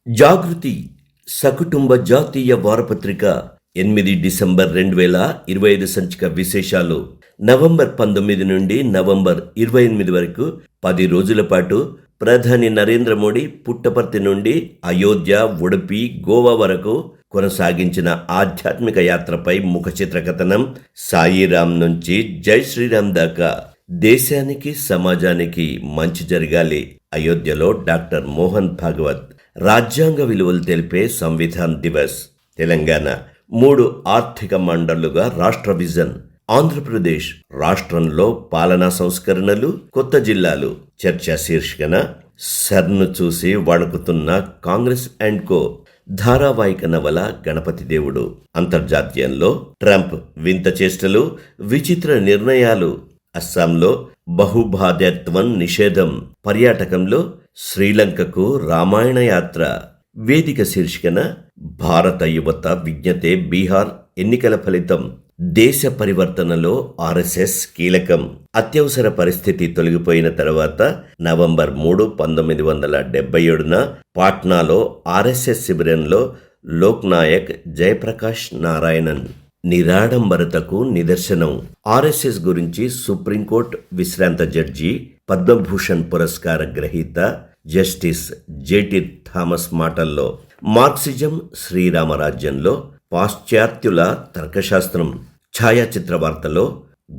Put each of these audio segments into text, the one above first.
జాగృతి సకుటుంబ జాతీయ వారపత్రిక 8 డిసెంబర్ 2025 సంచిక విశేషాలు. నవంబర్ 19 నుండి నవంబర్ 28 వరకు 10 రోజుల పాటు ప్రధాని నరేంద్ర మోడీ పుట్టపర్తి నుండి అయోధ్య, ఉడుపి, గోవా వరకు కొనసాగించిన ఆధ్యాత్మిక యాత్రపై ముఖచిత్ర కథనం. సాయిరాం నుంచి జై శ్రీరామ్ దాకా దేశానికి, సమాజానికి మంచి జరగాలి. అయోధ్యలో డాక్టర్ మోహన్ భాగవత్ రాజ్యాంగ విలువలు తెలిపే సంవిధాన్ దివస్. తెలంగాణ 3 ఆర్థిక మండళ్లుగా రాష్ట్ర విజన్. ఆంధ్రప్రదేశ్ రాష్ట్రంలో పాలనా సంస్కరణలు, కొత్త జిల్లాలు. చర్చ శీర్షికన సర్ను చూసి వణుకుతున్న కాంగ్రెస్ అండ్ కో. ధారావాహిక నవల గణపతి దేవుడు. అంతర్జాతీయంలో ట్రంప్ వింత చేష్టలు, విచిత్ర నిర్ణయాలు. అస్సాంలో బహుభార్యాత్వం నిషేధం. పర్యాటకంలో శ్రీలంకకు రామాయణ యాత్ర. వేదిక శీర్షికన భారత యువత విజ్ఞతే బీహార్ ఎన్నికల ఫలితం. దేశ పరివర్తనలో ఆర్ఎస్ఎస్ కీలకం. అత్యవసర పరిస్థితి తొలగిపోయిన తర్వాత నవంబర్ 3, 1977న పాట్నాలో ఆర్ఎస్ఎస్ శిబిరంలో లోక్నాయక్ జయప్రకాష్ నారాయణన్ నిరాడంబరతకు నిదర్శనం. ఆర్ఎస్ఎస్ గురించి సుప్రీంకోర్టు విశ్రాంత జడ్జి, పద్మభూషణ్ పురస్కార గ్రహీత జస్టిస్ జేటి థామస్ మాటల్లో మార్క్సిజం శ్రీరామరాజ్యంలో పాశ్చాత్యుల తర్కశాస్త్రం. ఛాయాచిత్ర వార్తలో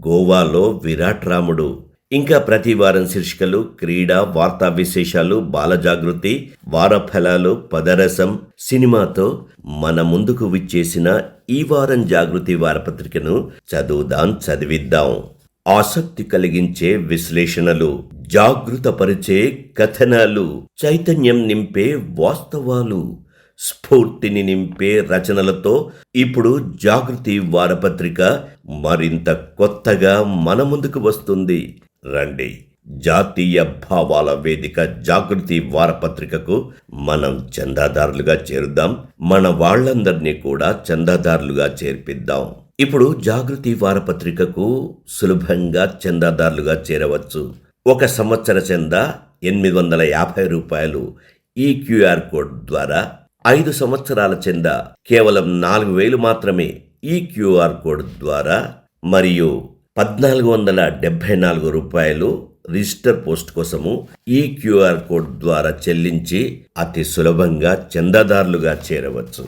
గోవాలో విరాట్ రాముడు. ఇంకా ప్రతి వారం శీర్షికలు, క్రీడా, వార్తా విశేషాలు, బాలజాగృతి, వారఫలాలు, పదరసం. సినిమాతో మన ముందుకు విచ్చేసిన ఈ వారం జాగృతి వారపత్రికను చదువుదాం, చదివిద్దాం. ఆసక్తి కలిగించే విశ్లేషణలు, జాగృతపరిచే కథనాలు, చైతన్యం నింపే వాస్తవాలు, స్ఫూర్తిని నింపే రచనలతో ఇప్పుడు జాగృతి వారపత్రిక మరింత కొత్తగా మన ముందుకు వస్తుంది. రండి, జాతీయ భావాల వేదిక జాగృతి వారపత్రికకు మనం చందాదారులుగా చేరుదాం. మన వాళ్ళందరినీ కూడా చందాదారులుగా చేర్పిద్దాం. ఇప్పుడు జాగృతి వారపత్రికకు సులభంగా చందాదారులుగా చేరవచ్చు. 1 సంవత్సర చందా $850. ఈ క్యూఆర్ కోడ్ ద్వారా 5 సంవత్సరాల చందా కేవలం 4,000 మాత్రమే. ఈ క్యూఆర్ కోడ్ ద్వారా మరియు $1,474 రిజిస్టర్ పోస్ట్ కోసము ఈ క్యూఆర్ కోడ్ ద్వారా చెల్లించి అతి సులభంగా చందాదారులుగా చేరవచ్చు.